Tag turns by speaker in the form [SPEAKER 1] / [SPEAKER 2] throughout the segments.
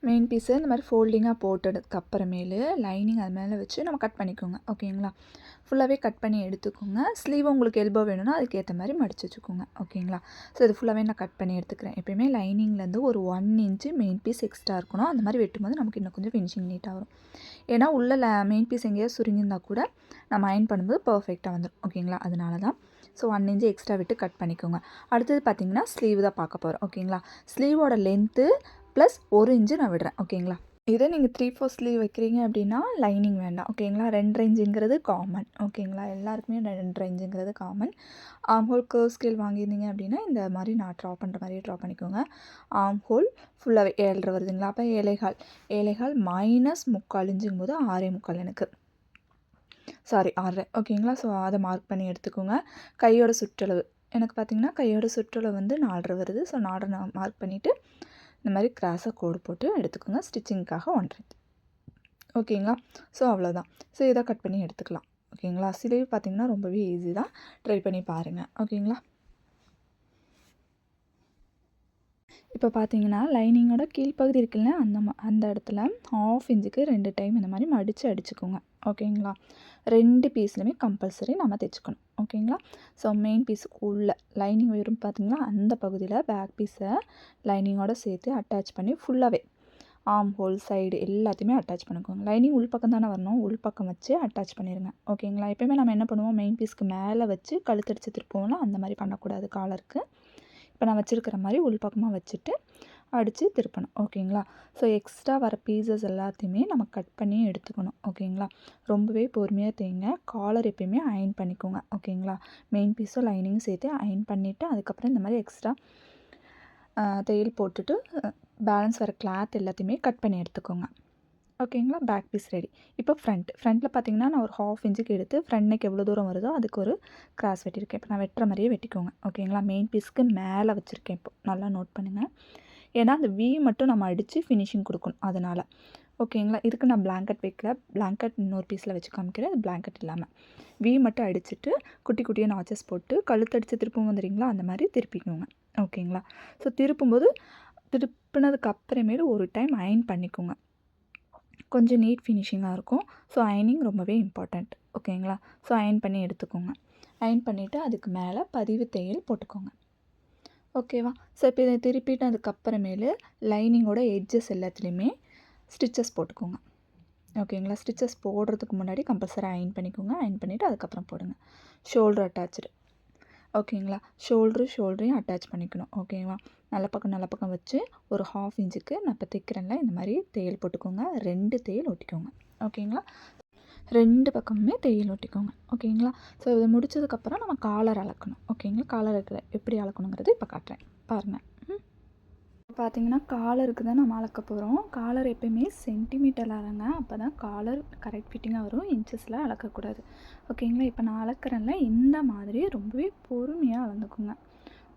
[SPEAKER 1] Main பீஸை இந்த மாதிரி ஃபோல்டிங்காக போட்டதுக்கு அப்புறமேலு லைனிங் அது மேலே வச்சு நம்ம கட் பண்ணிக்கோங்க. ஓகேங்களா? ஃபுல்லாகவே கட் பண்ணி எடுத்துக்கோங்க. ஸ்லீவ் உங்களுக்கு எல்போ வேணும்னா அதுக்கேற்ற மாதிரி மடித்து வச்சுக்கோங்க. ஓகேங்களா? ஸோ இது ஃபுல்லாகவே நான் கட் பண்ணி எடுத்துக்கிறேன். எப்பயுமே லைனிங்லேருந்து ஒரு 1 இன்ச்சு மெயின் பீஸ் எக்ஸ்ட்ரா இருக்கணும். அந்த மாதிரி வெட்டும்போது நமக்கு இன்னும் கொஞ்சம் ஃபினிஷிங் நீட்டாக வரும். ஏன்னா உள்ள மெயின் பீஸ் எங்கேயாவது சுருங்கியிருந்தால் கூட நம்ம அயர்ன் பண்ணும்போது பர்ஃபெக்டாக வந்துடும். ஓகேங்களா? அதனால தான். ஸோ 1 இன்ச்சு எக்ஸ்ட்ரா விட்டு கட் பண்ணிக்கோங்க. அடுத்தது பார்த்திங்கன்னா ஸ்லீவ் தான் பார்க்க போகிறோம். ஓகேங்களா? ஸ்லீவோட லென்த்து ப்ளஸ் 1 இன்ச்சு நான் விடுறேன். ஓகேங்களா? இதை நீங்கள் 3/4 ஸ்லீவ் வைக்கிறீங்க அப்படின்னா லைனிங் வேண்டாம். ஓகேங்களா? 2 இன்ச்சுங்கிறது காமன். ஓகேங்களா? எல்லாருக்குமே 2 இன்ச்சுங்கிறது common. Arm hole curve scale வாங்கியிருந்தீங்க அப்படின்னா இந்த மாதிரி நான் ட்ரா பண்ணுற மாதிரியே ட்ரா பண்ணிக்கோங்க. ஆம் ஹோல் ஃபுல்லாகவே 7.5 வருதுங்களா? அப்போ 7.25 மைனஸ் 3/4 இன்ச்சுங்கும் போது 6.25 எனக்கு. சாரி 6. ஓகேங்களா? ஸோ அதை மார்க் பண்ணி எடுத்துக்கோங்க. கையோட சுற்றளவு எனக்கு பார்த்திங்கன்னா கையோட சுற்றளவு வந்து 4.5 வருது. ஸோ 4 நான் மார்க் பண்ணிவிட்டு இந்த மாதிரி கிராஸாக கோடு போட்டு எடுத்துக்கோங்க. ஸ்டிச்சிங்க்காக 1/2. ஓகேங்களா? ஸோ அவ்வளோதான். ஸோ இதை கட் பண்ணி எடுத்துக்கலாம். ஓகேங்களா? ஸ்லீவ் பார்த்திங்கன்னா ரொம்பவே ஈஸி தான். ட்ரை பண்ணி பாருங்கள். ஓகேங்களா? இப்போ பார்த்தீங்கன்னா லைனிங்கோட கீழ்ப்பகுதி இருக்குல்ல அந்த இடத்துல 1/2 இன்ச்சுக்கு 2 டைம் இந்த மாதிரி மடித்து அடிச்சுக்கோங்க. ஓகேங்களா? 2 பீஸ்லையுமே கம்பல்சரி நம்ம தைச்சிக்கணும். ஓகேங்களா? ஸோ மெயின் பீஸ் உள்ள லைனிங் வரும் பார்த்திங்களா? அந்த பகுதியில் பேக் பீஸை லைனிங்கோடு சேர்த்து அட்டாச் பண்ணி ஃபுல்லாகவே ஆம் ஹோல் சைடு எல்லாத்தையுமே அட்டாச் பண்ணிக்கோங்க. லைனிங் உள் பக்கம் தானே வரணும். உள் பக்கம் வச்சு அட்டாச் பண்ணிடுங்க. ஓகேங்களா? எப்போயுமே நம்ம என்ன பண்ணுவோம், மெயின் பீஸ்க்கு மேலே வச்சு கழுத்தடிச்சு திருப்போம்ல, அந்த மாதிரி பண்ணக்கூடாது காலருக்கு. இப்போ நான் வச்சுருக்கிற மாதிரி உள் பக்கமாக வச்சுட்டு அடித்து திருப்பணும். ஓகேங்களா? ஸோ எக்ஸ்ட்ரா வர பீசஸ் எல்லாத்தையுமே நம்ம கட் பண்ணி எடுத்துக்கணும். ஓகேங்களா? ரொம்பவே பொறுமையாக தேங்க. காலர் எப்பயுமே அயர்ன் பண்ணிக்கோங்க. ஓகேங்களா? மெயின் பீஸும் லைனிங்கும் சேர்த்து அயர்ன் பண்ணிவிட்டு அதுக்கப்புறம் இந்த மாதிரி எக்ஸ்ட்ரா தையல் போட்டுட்டு பேலன்ஸ் வர கிளாத் எல்லாத்தையுமே கட் பண்ணி எடுத்துக்கோங்க. ஓகேங்களா? Back piece ready. இப்போ ஃப்ரண்ட்டில் பார்த்தீங்கன்னா நான் ஒரு 1/2 இன்ச்சுக்கு எடுத்து ஃப்ரண்ட் நெக் எவ்வளோ தூரம் வருதோ அதுக்கு ஒரு கிராஸ் வெட்டியிருக்கேன். இப்போ நான் வெட்டுற மாதிரியே வெட்டிக்கோங்க. ஓகேங்களா? மெயின் பீஸ்க்கு மேலே வச்சுருக்கேன். இப்போ நல்லா நோட் பண்ணுங்கள். ஏன்னா அந்த வி மட்டும் நம்ம அடித்து ஃபினிஷிங் கொடுக்கணும். அதனால் ஓகேங்களா? இதுக்கு நான் பிளாங்கெட் வைக்கல. பிளாங்கெட் இன்னொரு பீஸில் வச்சு காமிக்கிறேன். அது பிளாங்கெட் இல்லாமல் வி மட்டும் அடிச்சுட்டு குட்டி குட்டியாக நாச்சஸ் போட்டு கழுத்தடிச்சு திருப்பம் வந்துடுறீங்களா, அந்த மாதிரி திருப்பிக்கோங்க. ஓகேங்களா? ஸோ திருப்பினதுக்கு அப்புறமேலு ஒரு டைம் அயர்ன் பண்ணிக்கோங்க. கொஞ்சம் நீட் ஃபினிஷிங்காக இருக்கும். ஸோ அயர்னிங் ரொம்பவே இம்பார்ட்டண்ட். ஓகேங்களா? ஸோ அயர்ன் பண்ணி எடுத்துக்கோங்க. அயர்ன் பண்ணிவிட்டு அதுக்கு மேலே பதிவு தையல் போட்டுக்கோங்க. ஓகேவா? ஸோ இப்போ இதை திருப்பிட்டு அதுக்கப்புறமேலு லைனிங்கோட எட்ஜஸ் எல்லாத்துலேயுமே ஸ்டிச்சஸ் போட்டுக்கோங்க. ஓகேங்களா? ஸ்டிச்சஸ் போடுறதுக்கு முன்னாடி கம்பல்சரி அயர்ன் பண்ணிக்கோங்க. அயர்ன் பண்ணிவிட்டு அதுக்கப்புறம் போடுங்க. Shoulder attach. ஓகேங்களா? ஷோல்டரையும் அட்டாச் பண்ணிக்கணும். ஓகேவா? நல்ல பக்கம் வச்சு ஒரு 1/2 இன்ச்சுக்கு நான் இப்போ தைக்கிறேன்ல, இந்த மாதிரி தையல் போட்டுக்கோங்க. 2 தையல் ஒட்டிக்கோங்க. ஓகேங்களா? 2 பக்கமுமே தையல் ஒட்டிக்கோங்க. ஓகேங்களா? ஸோ இதை முடித்ததுக்கப்புறம் நம்ம காலர் அளக்கணும். ஓகேங்களா? காலர் எப்படி அளக்கணுங்கிறது இப்போ காட்டுறேன் பாருங்கள். பார்த்தீங்கன்னா காலருக்கு தான் நம்ம அளக்க போகிறோம். காலர் எப்பயுமே சென்டிமீட்டரில் அளங்க. அப்போ தான் காலர் கரெக்ட் ஃபிட்டிங்காக வரும். இன்ச்சஸில் அளக்கக்கூடாது. ஓகேங்களா? இப்போ நான் அளக்கிறேன்ல, இந்த மாதிரி ரொம்பவே பொறுமையாக அளந்துக்குங்க.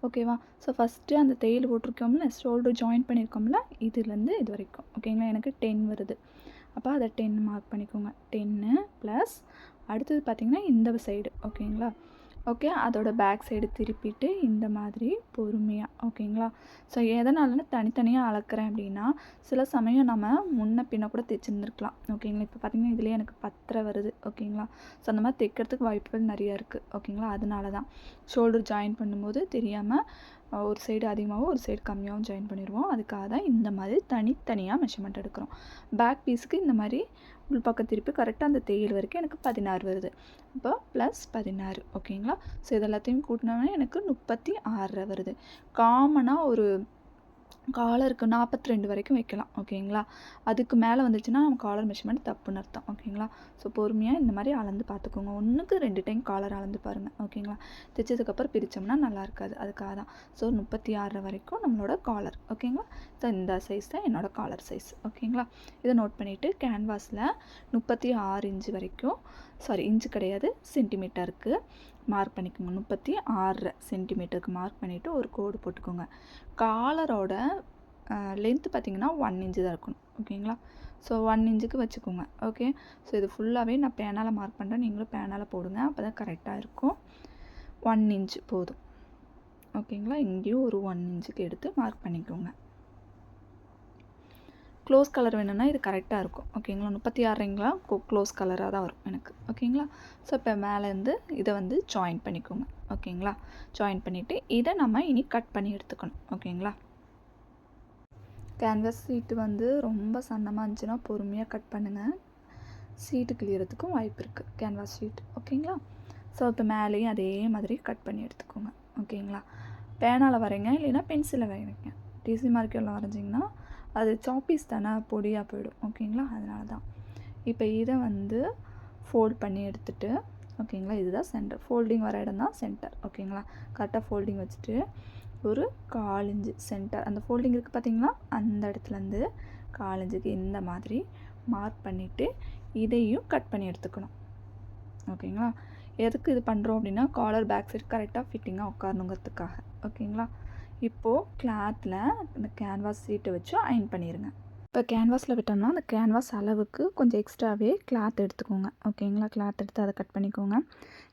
[SPEAKER 1] ஓகேவா? ஸோ ஃபஸ்ட்டு அந்த தையல் போட்டிருக்கோம்ல, ஷோல்டர் ஜாயின் பண்ணியிருக்கோம்ல, இதுலேருந்து இது வரைக்கும். ஓகேங்களா? எனக்கு 10 வருது. அப்போ அதை 10 மார்க் பண்ணிக்கோங்க. 10 ப்ளஸ் அடுத்தது பார்த்திங்கன்னா இந்த சைடு. ஓகேங்களா? ஓகே, அதோட பேக் சைடு திருப்பிட்டு இந்த மாதிரி பொறுமையாக. ஓகேங்களா? ஸோ எதனாலன்னு தனித்தனியாக அளக்கிறேன் அப்படின்னா, சில சமயம் நம்ம முன்ன பின்ன கூட தைச்சிருந்துருக்கலாம். ஓகேங்களா? இப்போ பார்த்திங்கன்னா இதுலேயே எனக்கு 10 வருது. ஓகேங்களா? ஸோ அந்த மாதிரி தைக்கிறதுக்கு வாய்ப்புகள் நிறையா இருக்குது. ஓகேங்களா? அதனால தான் ஷோல்டர் ஜாயின் பண்ணும்போது தெரியாமல் ஒரு சைடு அதிகமாகவும் ஒரு சைடு கம்மியாகவும் ஜாயின் பண்ணிடுவோம். அதுக்காக தான் இந்த மாதிரி தனித்தனியாக மெஷர்மெண்ட் எடுக்கிறோம். பேக் பீஸுக்கு இந்த மாதிரி உள்பக்கம் திருப்பி கரெக்டாக அந்த தையல் வரைக்கும் எனக்கு 16 வருது. இப்போ ப்ளஸ் 16. ஓகேங்களா? ஸோ இது எல்லாத்தையும் கூட்டினோன்னா எனக்கு 36 வருது. காமனாக ஒரு காலருக்கு 42 வரைக்கும் வைக்கலாம். ஓகேங்களா? அதுக்கு மேலே வந்துச்சுன்னா நம்ம காலர் மெஷர்மெண்ட் தப்புன்னு அர்த்தம். ஓகேங்களா? ஸோ பொறுமையாக இந்த மாதிரி அளந்து பார்த்துக்கோங்க. 1க்கு 2 டைம் காலர் அளந்து பாருங்கள். ஓகேங்களா? தைச்சதுக்கப்புறம் பிரித்தோம்னா நல்லா இருக்காது. அதுக்காக தான். ஸோ 36 வரைக்கும் நம்மளோட காலர். ஓகேங்களா? ஸோ இந்த சைஸ் தான் என்னோடய காலர் சைஸ். ஓகேங்களா? இதை நோட் பண்ணிவிட்டு கேன்வாஸில் 36 இன்ச்சு வரைக்கும், சாரி இன்ச்சு கிடையாது சென்டிமீட்டருக்கு மார்க் பண்ணிக்கோங்க. 36 சென்டிமீட்டருக்கு மார்க் பண்ணிவிட்டு ஒரு கோடு போட்டுக்கோங்க. காலரோட லென்த்து பார்த்திங்கன்னா 1 இன்ச்சு தான் இருக்கணும். ஓகேங்களா? ஸோ 1 இன்ச்சுக்கு வச்சுக்கோங்க. ஓகே. ஸோ இது ஃபுல்லாகவே நான் பேனால் மார்க் பண்ணுறேன். நீங்களும் பேனால் போடுங்க. அப்போ தான் கரெக்டாக இருக்கும். 1 இன்ச்சு போதும். ஓகேங்களா? இங்கேயும் ஒரு 1 இன்ச்சுக்கு எடுத்து மார்க் பண்ணிக்கோங்க. க்ளோஸ் கலர் வேணும்னா இது கரெக்டாக இருக்கும். ஓகேங்களா, 36 ரிங்லாம் க்ளோஸ் கலராக தான் வரும் எனக்கு. ஓகேங்களா, ஸோ இப்போ மேலேருந்து இதை வந்து ஜாயின் பண்ணிக்கோங்க. ஓகேங்களா, ஜாயின் பண்ணிவிட்டு இதை நம்ம இனி கட் பண்ணி எடுத்துக்கணும். ஓகேங்களா, கேன்வாஸ் சீட்டு வந்து ரொம்ப சன்னமாக இருந்துச்சுன்னா பொறுமையாக கட் பண்ணுங்கள். சீட்டு கிளியறதுக்கும் வாய்ப்பு இருக்குது கேன்வாஸ் ஷீட். ஓகேங்களா, ஸோ இப்போ மேலேயும் அதே மாதிரி கட் பண்ணி எடுத்துக்கோங்க. ஓகேங்களா, பேனால் வரைங்க, இல்லைன்னா பென்சிலில் வரைங்க. டிசி மார்க்கரில் வரைஞ்சிங்கன்னா அது சாப்பீஸ் தானே, பொடியாக போயிடும். ஓகேங்களா, அதனால தான். இப்போ இதை வந்து ஃபோல்ட் பண்ணி எடுத்துகிட்டு, ஓகேங்களா, இதுதான் சென்டர். ஃபோல்டிங் வர இடம் தான் சென்டர். ஓகேங்களா, கரெக்டாக ஃபோல்டிங் வச்சுட்டு ஒரு 1/4 இன்ச்சு சென்டர், அந்த ஃபோல்டிங் இருக்குது பார்த்தீங்களா, அந்த இடத்துலேருந்து 1/4 இன்ச்சுக்கு இந்த மாதிரி மார்க் பண்ணிவிட்டு இதையும் கட் பண்ணி எடுத்துக்கணும். ஓகேங்களா, எதுக்கு இது பண்ணுறோம் அப்படின்னா காலர் பேக் சைடு கரெக்டாக ஃபிட்டிங்காக உட்காரணுங்கிறதுக்காக. ஓகேங்களா, இப்போது கிளாத்தில் இந்த கேன்வாஸ் சீட்டை வச்சு அயன் பண்ணிடுங்க. இப்போ கேன்வாஸில் விட்டோம்னா அந்த கேன்வாஸ் அளவுக்கு கொஞ்சம் எக்ஸ்ட்ராவே கிளாத் எடுத்துக்கோங்க. ஓகேங்களா, கிளாத் எடுத்து அதை கட் பண்ணிக்கோங்க.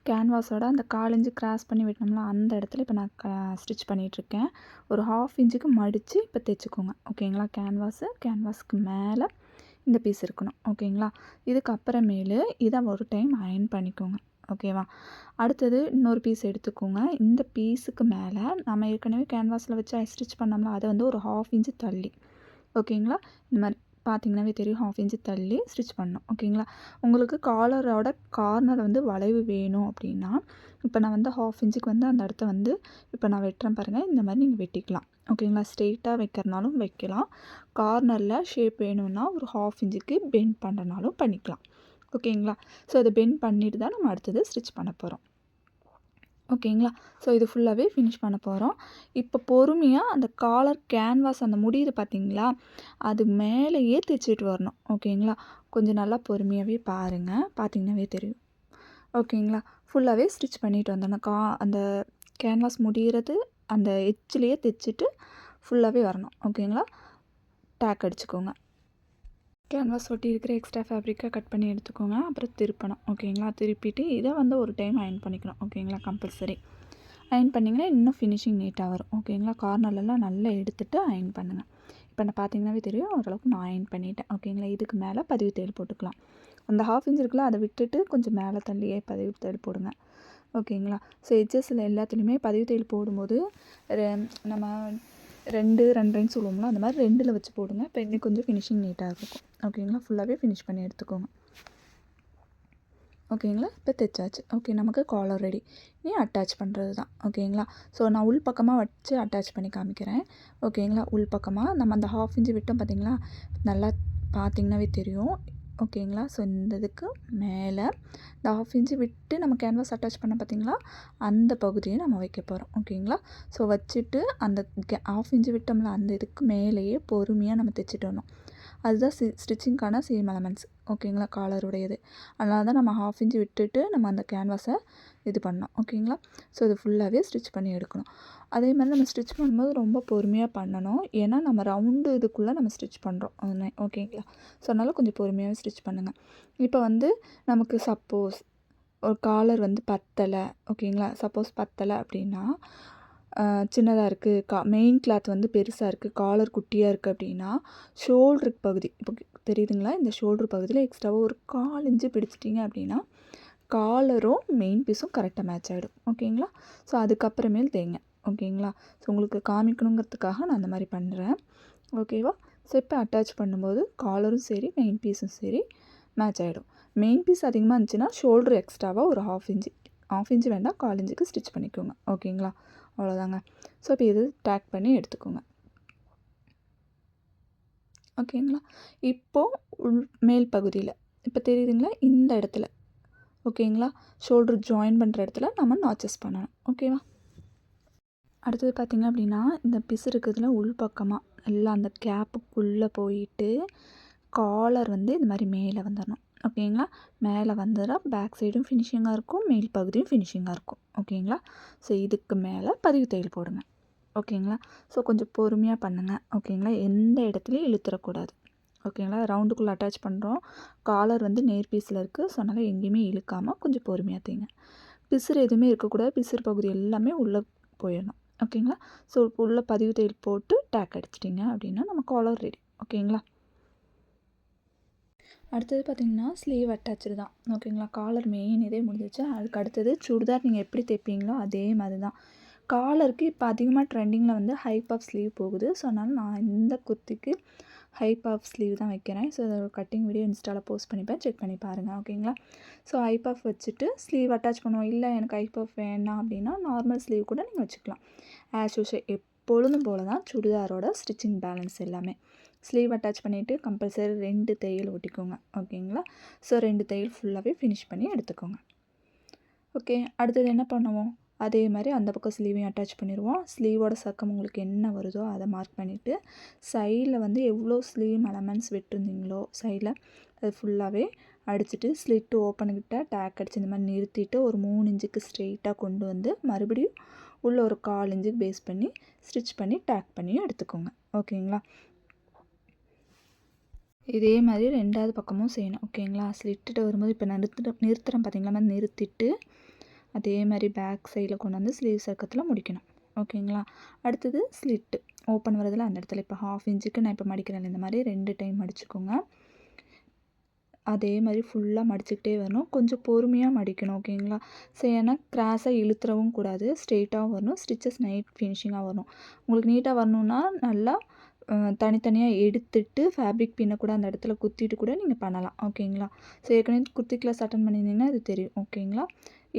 [SPEAKER 1] கேன்வாஸோட அந்த 1/4 இன்ச்சு கிராஸ் பண்ணி விட்டோம்னா அந்த இடத்துல இப்போ நான் ஸ்டிச் பண்ணிகிட்ருக்கேன். ஒரு 1/2 இன்ச்சுக்கு மடித்து இப்போ தைச்சிக்கோங்க. ஓகேங்களா, கேன்வாஸ்க்கு மேலே இந்த பீஸ் இருக்கணும். ஓகேங்களா, இதுக்கு அப்புறமேலு இதை ஒரு டைம் அயன் பண்ணிக்கோங்க. ஓகேவா, அடுத்தது இன்னொரு பீஸ் எடுத்துக்கோங்க. இந்த பீஸுக்கு மேலே நம்ம ஏற்கனவே கேன்வாஸில் வச்சு ஸ்டிச் பண்ணோம்னா அதை வந்து ஒரு 1/2 இன்ச்சு தள்ளி, ஓகேங்களா, இந்த மாதிரி பார்த்தீங்கன்னாவே தெரியும், 1/2 இன்ச்சு தள்ளி ஸ்டிச் பண்ணணும். ஓகேங்களா, உங்களுக்கு காலரோட கார்னர் வந்து வளைவு வேணும் அப்படின்னா இப்போ நான் வந்து 1/2 இன்ச்சுக்கு வந்து அந்த இடத்த வந்து இப்போ நான் வெட்டுறேன் பாருங்கள், இந்த மாதிரி நீங்கள் வெட்டிக்கலாம். ஓகேங்களா, ஸ்ட்ரெயிட்டாக வைக்கிறனாலும் வைக்கலாம், கார்னரில் ஷேப் வேணும்னா ஒரு 1/2 இன்ச்சுக்கு பெண்ட் பண்ணுறனாலும் பண்ணிக்கலாம். ஓகேங்களா, ஸோ அதை பெண்ட் பண்ணிட்டு தான் நம்ம அடுத்தது ஸ்டிச் பண்ண போகிறோம். ஓகேங்களா, ஸோ இது ஃபுல்லாகவே ஃபினிஷ் பண்ண போகிறோம். இப்போ பொறுமையாக அந்த காலர் கேன்வாஸ் அந்த முடியுது பார்த்தீங்களா, அது மேலேயே தைச்சிட்டு வரணும். ஓகேங்களா, கொஞ்சம் நல்லா பொறுமையாகவே பாருங்கள், பார்த்தீங்கன்னாவே தெரியும். ஓகேங்களா, ஃபுல்லாகவே ஸ்டிச் பண்ணிட்டு வந்தோன்னா அந்த கேன்வாஸ் முடிகிறது அந்த எட்ஜ்லேயே தைச்சிட்டு ஃபுல்லாகவே வரணும். ஓகேங்களா, டேக் அடிச்சுக்கோங்க. கேன்வாஸ் ஒட்டி இருக்கிற எக்ஸ்ட்ரா ஃபேப்ரிக்கை கட் பண்ணி எடுத்துக்கோங்க. அப்புறம் திருப்பணும். ஓகேங்களா, திருப்பிட்டு இதை வந்து ஒரு டைம் அயன் பண்ணிக்கணும். ஓகேங்களா, கம்பல்சரி அயன் பண்ணிங்கன்னா இன்னும் ஃபினிஷிங் நீட்டாக வரும். ஓகேங்களா, கார்னர்லலாம் நல்லா எடுத்துகிட்டு அயன் பண்ணுங்கள். இப்போ நான் பார்த்தீங்கன்னாவே தெரியும், ஓரளவுக்கு நான் அயன் பண்ணிட்டேன். ஓகேங்களா, இதுக்கு மேலே பதிவு தையல் போட்டுக்கலாம். அந்த 1/2 இன்ச் இருக்குல்ல, அதை விட்டுட்டு கொஞ்சம் மேலே தள்ளியே பதிவு தையல் போடுங்க. ஓகேங்களா, ஸோ எட்ஜஸில் எல்லாத்துலேயுமே பதிவு தையல் போடும்போது நம்ம 2 சொல்லுவோம்ல, அந்த மாதிரி 2ல் வச்சு போடுங்க. இப்போ இன்னும் கொஞ்சம் ஃபினிஷிங் நீட்டாக இருக்கும். ஓகேங்களா, ஃபுல்லாகவே ஃபினிஷ் பண்ணி எடுத்துக்கோங்க. ஓகேங்களா, இப்போ தைச்சாச்சு. ஓகே, நமக்கு காலர் ரெடி. நீ அட்டாச் பண்ணுறது தான். ஓகேங்களா, ஸோ நான் உள் பக்கமாக வச்சு அட்டாச் பண்ணி காமிக்கிறேன். ஓகேங்களா, உள் பக்கமாக நம்ம அந்த 1/2 இன்ச்சு விட்டோம் பார்த்தீங்களா, நல்லா பார்த்தீங்கன்னாவே தெரியும். ஓகேங்களா, ஸோ இந்த இதுக்கு மேலே இந்த 1/2 இன்ச்சு விட்டு நம்ம கேன்வாஸ் அட்டாச் பண்ண பார்த்தீங்களா, அந்த பகுதியை நம்ம வைக்க போகிறோம். ஓகேங்களா, ஸோ வச்சுட்டு அந்த 1/2 இன்ச்சு விட்டோம்ல, அந்த இதுக்கு மேலேயே பொறுமையாக நம்ம தைச்சிட்டு வரணும். அதுதான் ஸ்டிச்சிங்க்கான சேம் எலமெண்ட்ஸ். ஓகேங்களா, காலருடையது. அதனால தான் நம்ம 1/2 இன்ச்சு விட்டுட்டு நம்ம அந்த கேன்வாஸை இது பண்ணோம். ஓகேங்களா, ஸோ இது ஃபுல்லாகவே ஸ்டிச் பண்ணி எடுக்கணும். அதே மாதிரி நம்ம ஸ்டிச் பண்ணும்போது ரொம்ப பொறுமையாக பண்ணணும். ஏன்னா நம்ம ரவுண்டு இதுக்குள்ளே நம்ம ஸ்டிச் பண்ணுறோம். ஓகேங்களா, ஸோ அதனால் கொஞ்சம் பொறுமையாகவே ஸ்டிச் பண்ணுங்கள். இப்போ வந்து நமக்கு சப்போஸ் ஒரு காலர் வந்து பத்தலை, ஓகேங்களா, சப்போஸ் பத்தலை அப்படின்னா சின்னதாக இருக்குது, மெயின் கிளாத் வந்து பெருசாக இருக்குது, காலர் குட்டியாக இருக்குது அப்படின்னா ஷோல்டருக்கு பகுதி இப்போ தெரியுதுங்களா, இந்த ஷோல்டர் பகுதியில் எக்ஸ்ட்ராவாக ஒரு 1/4 இன்ச்சு பிடிச்சிட்டிங்க அப்படின்னா காலரும் மெயின் பீஸும் கரெக்டாக மேட்ச் ஆகிடும். ஓகேங்களா, ஸோ அதுக்கப்புறமேல் தேங்க. ஓகேங்களா, ஸோ உங்களுக்கு காமிக்கணுங்கிறதுக்காக நான் அந்த மாதிரி பண்ணுறேன். ஓகேவா, ஸோ இப்போ அட்டாச் பண்ணும்போது காலரும் சரி மெயின் பீஸும் சரி மேட்ச் ஆகிடும். மெயின் பீஸ் அதிகமாக இருந்துச்சுன்னா ஷோல்டர் எக்ஸ்ட்ராவாக ஒரு 1/2 இன்ச்சு வேண்டாம், 1/4 இன்ச்சுக்கு ஸ்டிச் பண்ணிக்கோங்க. ஓகேங்களா, அவ்வளோதாங்க. ஸோ இப்போ இது டேக் பண்ணி எடுத்துக்கோங்க. ஓகேங்களா, இப்போது மேல் பகுதியில் இப்போ தெரியுதுங்களா, இந்த இடத்துல ஓகேங்களா, ஷோல்டர் ஜாயின் பண்ணுற இடத்துல நம்ம நாச்சஸ் பண்ணணும். ஓகேவா, அடுத்தது பார்த்திங்க அப்படின்னா இந்த பிசு இருக்கிறதுல உள் பக்கமாக எல்லாம் அந்த கேப்புக்குள்ளே போயிட்டு காலர் வந்து இந்த மாதிரி மேலே வந்துடணும். ஓகேங்களா, மேலே வந்துடா பேக் சைடும் ஃபினிஷிங்காக இருக்கும், மேல் பகுதியும் ஃபினிஷிங்காக இருக்கும். ஓகேங்களா, ஸோ இதுக்கு மேலே பதிவு தையல் போடுங்க. ஓகேங்களா, ஸோ கொஞ்சம் பொறுமையாக பண்ணுங்கள். ஓகேங்களா, எந்த இடத்துலையும் இழுத்துறக்கூடாது. ஓகேங்களா, ரவுண்டுக்குள்ளே அட்டாச் பண்ணுறோம், காலர் வந்து நேர் பீஸில் இருக்குது, ஸோ அதனால் எங்கேயுமே இழுக்காமல் கொஞ்சம் பொறுமையாக தைங்க. பிசுறு எதுவுமே இருக்கக்கூடாது, பிசுறு பகுதி எல்லாமே உள்ளே போயிடணும். ஓகேங்களா, ஸோ உள்ளே பதிவு தையல் போட்டு டேக் அடிச்சிட்டிங்க அப்படின்னா நம்ம காலர் ரெடி. ஓகேங்களா, அடுத்தது பார்த்திங்கன்னா ஸ்லீவ் அட்டாச்சு தான். ஓகேங்களா? காலர் மெயின் இதே முடிஞ்சிச்சு. அதுக்கு அடுத்தது சுடிதார் நீங்கள் எப்படி தைப்பீங்களோ அதே மாதிரி தான். காலருக்கு இப்போ அதிகமாக ட்ரெண்டிங்கில் வந்து ஹை பஃப் ஸ்லீவ் போகுது. ஸோ அதனால் நான் இந்த குர்த்திக்கு ஹை பஃப் ஸ்லீவ் தான் வைக்கிறேன். ஸோ அதோட கட்டிங் வீடியோ இன்ஸ்டாவில் போஸ்ட் பண்ணிப்பேன், செக் பண்ணி பாருங்கள். ஓகேங்களா? ஸோ ஹை பஃப் வச்சுட்டு ஸ்லீவ் அட்டாச் பண்ணுவோம். இல்லை எனக்கு ஹை பஃப் வேண்டாம் அப்படின்னா நார்மல் ஸ்லீவ் கூட நீங்கள் வச்சுக்கலாம். ஆஸ் யூஷுவல் எப்பொழுதும் போல தான் சுடிதாரோட ஸ்டிச்சிங் பேலன்ஸ் எல்லாமே. ஸ்லீவ் அட்டாச் பண்ணிவிட்டு கம்பல்சரி 2 தையல் ஒட்டிக்கோங்க. ஓகேங்களா? ஸோ 2 தையல் ஃபுல்லாகவே ஃபினிஷ் பண்ணி எடுத்துக்கோங்க. ஓகே, அடுத்தது என்ன பண்ணுவோம்? அதே மாதிரி அந்த பக்கம் ஸ்லீவையும் அட்டாச் பண்ணிடுவோம். ஸ்லீவோட சக்கம் உங்களுக்கு என்ன வருதோ அதை மார்க் பண்ணிவிட்டு சைடில் வந்து எவ்வளோ ஸ்லீவ் எலமெண்ட்ஸ் விட்டுருந்தீங்களோ சைடில் அது ஃபுல்லாகவே அடிச்சுட்டு ஸ்லிட்டு ஓப்பனுக்கிட்ட டேக் அடித்து இந்த மாதிரி நிறுத்திட்டு ஒரு 3 இன்ச்சுக்கு ஸ்ட்ரெயிட்டாக கொண்டு வந்து மறுபடியும் உள்ளே ஒரு 1/4 இன்ச்சுக்கு பேஸ் பண்ணி ஸ்டிச் பண்ணி டேக் பண்ணியும் எடுத்துக்கோங்க. ஓகேங்களா? இதே மாதிரி 2வது பக்கமும் செய்யணும். ஓகேங்களா? ஸ்லிட்டுட்டு வரும்போது இப்போ நிறுத்துகிறேன் பார்த்தீங்களா? மாதிரி நிறுத்திட்டு அதே மாதிரி பேக் சைடில் கொண்டு வந்து ஸ்லீவ் சர்க்கத்தில் முடிக்கணும். ஓகேங்களா? அடுத்தது ஸ்லிட்டு ஓப்பன் வரதில் அந்த இடத்துல இப்போ 1/2 இன்ச்சுக்கு நான் இப்போ மடிக்கிறேன். இந்த மாதிரி 2 டைம் மடிச்சுக்கோங்க. அதே மாதிரி ஃபுல்லாக மடிச்சுக்கிட்டே வரணும். கொஞ்சம் பொறுமையாக மடிக்கணும். ஓகேங்களா? ஸோ ஏன்னா கிராஸாக இழுத்துறவும் கூடாது. ஸ்ட்ரெயிட்டாகவும் வரணும். ஸ்டிச்சஸ் நைட் ஃபினிஷிங்காக வரணும். உங்களுக்கு நீட்டாக வரணுன்னா நல்லா தனித்தனியாக எடுத்துட்டு ஃபேப்ரிக் பின்ன கூட அந்த இடத்துல குத்திட்டு கூட நீங்கள் பண்ணலாம். ஓகேங்களா? ஸோ ஏற்கனவே குர்த்தி கிளாஸ் அட்டன் பண்ணியிருந்தீங்கன்னா இது தெரியும். ஓகேங்களா?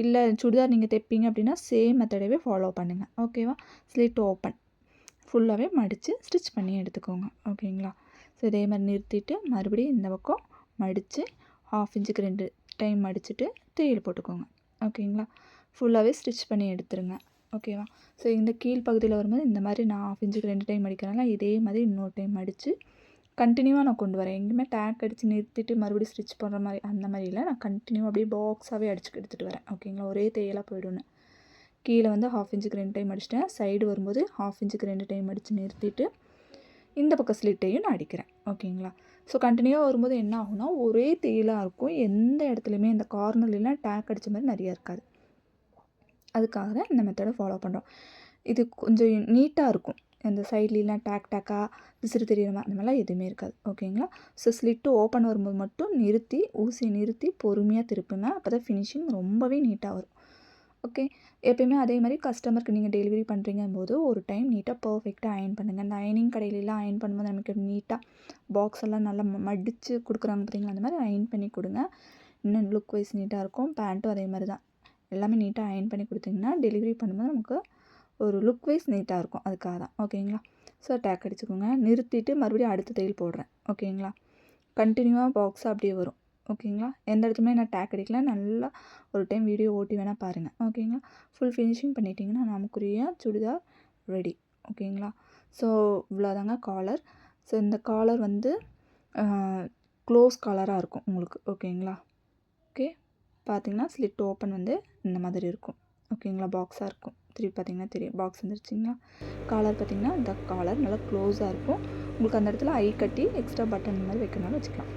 [SPEAKER 1] இல்லை சுடிதார் நீங்கள் தைப்பீங்க அப்படின்னா சேம் மெத்தடவே ஃபாலோ பண்ணுங்கள். ஓகேவா? ஸ்லிட் ஓப்பன் ஃபுல்லாகவே மடித்து ஸ்டிச் பண்ணி எடுத்துக்கோங்க. ஓகேங்களா? ஸோ இதே மாதிரி நிறுத்திட்டு மறுபடியும் இந்த பக்கம் மடித்து 1/2 இன்ச்சுக்கு 2 டைம் மடிச்சுட்டு தையல் போட்டுக்கோங்க. ஓகேங்களா? ஃபுல்லாகவே ஸ்டிச் பண்ணி எடுத்துருங்க. ஓகேவா? ஸோ இந்த கீழ் பகுதியில் வரும்போது இந்த மாதிரி நான் 1/2 இன்ச்சுக்கு 2 டைம் மடிக்கிறனால இதே மாதிரி இன்னொரு டைம் மடித்து கண்டினியூவாக நான் கொண்டு வரேன். எங்கேயுமே டேக் அடித்து நிறுத்திட்டு மறுபடியும் ஸ்டிச் பண்ணுற மாதிரி அந்த மாதிரி இல்லை. நான் கண்டினியூவாக அப்படியே பாக்ஸாகவே அடிச்சு எடுத்துகிட்டு வரேன். ஓகேங்களா? ஒரே தையலாக போய்டுன்னு கீழே வந்து 1/2 இன்ச்சுக்கு 2 டைம் அடிச்சிட்டேன். சைடு வரும்போது 1/2 இன்ச்சுக்கு 2 டைம் அடித்து நிறுத்திட்டு இந்த பக்கம் ஸ்லிட்டையும் நான் அடிக்கிறேன். ஓகேங்களா? ஸோ கண்டினியூவாக வரும்போது என்ன ஆகும்னா ஒரே தையலாக இருக்கும். எந்த இடத்துலையுமே இந்த கார்னர்லாம் டேக் அடித்த மாதிரி நிறையா இருக்காது. அதுக்காக தான் இந்த மெத்தடை ஃபாலோ பண்ணுறோம். இது கொஞ்சம் நீட்டாக இருக்கும். அந்த சைட்லாம் டேக்காக விசிறு தெரியுற மாதிரி அந்த மாதிரிலாம் எதுவுமே இருக்காது. ஓகேங்களா? ஸோ ஸ்லிட்டு ஓப்பன் வரும்போது மட்டும் நிறுத்தி ஊசியை நிறுத்தி பொறுமையாக திருப்புங்க. அப்போ தான் ஃபினிஷிங் ரொம்பவே நீட்டாக வரும். ஓகே, எப்பயுமே அதே மாதிரி கஸ்டமருக்கு நீங்கள் டெலிவரி பண்ணுறீங்கும்போது ஒரு டைம் நீட்டாக பர்ஃபெக்டாக அயன் பண்ணுங்கள். இந்த அயனிங் கடையிலலாம் அயன் பண்ணும்போது நமக்கு நீட்டாக பாக்ஸ் எல்லாம் நல்லா மடித்து கொடுக்குறாங்க பார்த்தீங்களா? அந்த மாதிரி அயன் பண்ணி கொடுங்க. இன்னும் லுக் வைஸ் நீட்டாக இருக்கும். பேண்ட்டும் அதே மாதிரி தான். எல்லாமே நீட்டாக அயன் பண்ணி கொடுத்தீங்கன்னா டெலிவரி பண்ணும்போது நமக்கு ஒரு லுக் வைஸ் நீட்டாக இருக்கும். அதுக்காக தான். ஓகேங்களா? ஸோ டேக் அடிச்சுக்கோங்க. நிறுத்திட்டு மறுபடியும் அடுத்த தையல் போடுறேன். ஓகேங்களா? கண்டினியூவாக பாக்ஸ் அப்படியே வரும். ஓகேங்களா? எந்த இடத்துலையுமே நான் டேக் அடிக்கல. நல்லா ஒரு டைம் வீடியோ ஓட்டி வேணால் பாருங்கள். ஓகேங்களா? ஃபுல் ஃபினிஷிங் பண்ணிட்டீங்கன்னா நமக்குரிய சுடிதார் ரெடி. ஓகேங்களா? ஸோ இவ்வளோதாங்க காலர். ஸோ இந்த காலர் வந்து க்ளோஸ் காலராக இருக்கும் உங்களுக்கு. ஓகேங்களா? ஓகே, பார்த்தீங்கன்னா ஸ்லிட் ஓப்பன் வந்து இந்த மாதிரி இருக்கும். ஓகேங்களா? பாக்ஸாக இருக்கும். திருப்பி பார்த்தீங்கன்னா தெரியும் பாக்ஸ் வந்துருச்சிங்களா? காலர் பார்த்திங்கன்னா இந்த காலர் நல்லா க்ளோஸாக இருக்கும். உங்களுக்கு அந்த இடத்துல ஐ கட்டி எக்ஸ்ட்ரா பட்டன் இந்த மாதிரி வைக்கணும்னு வச்சுக்கலாம்.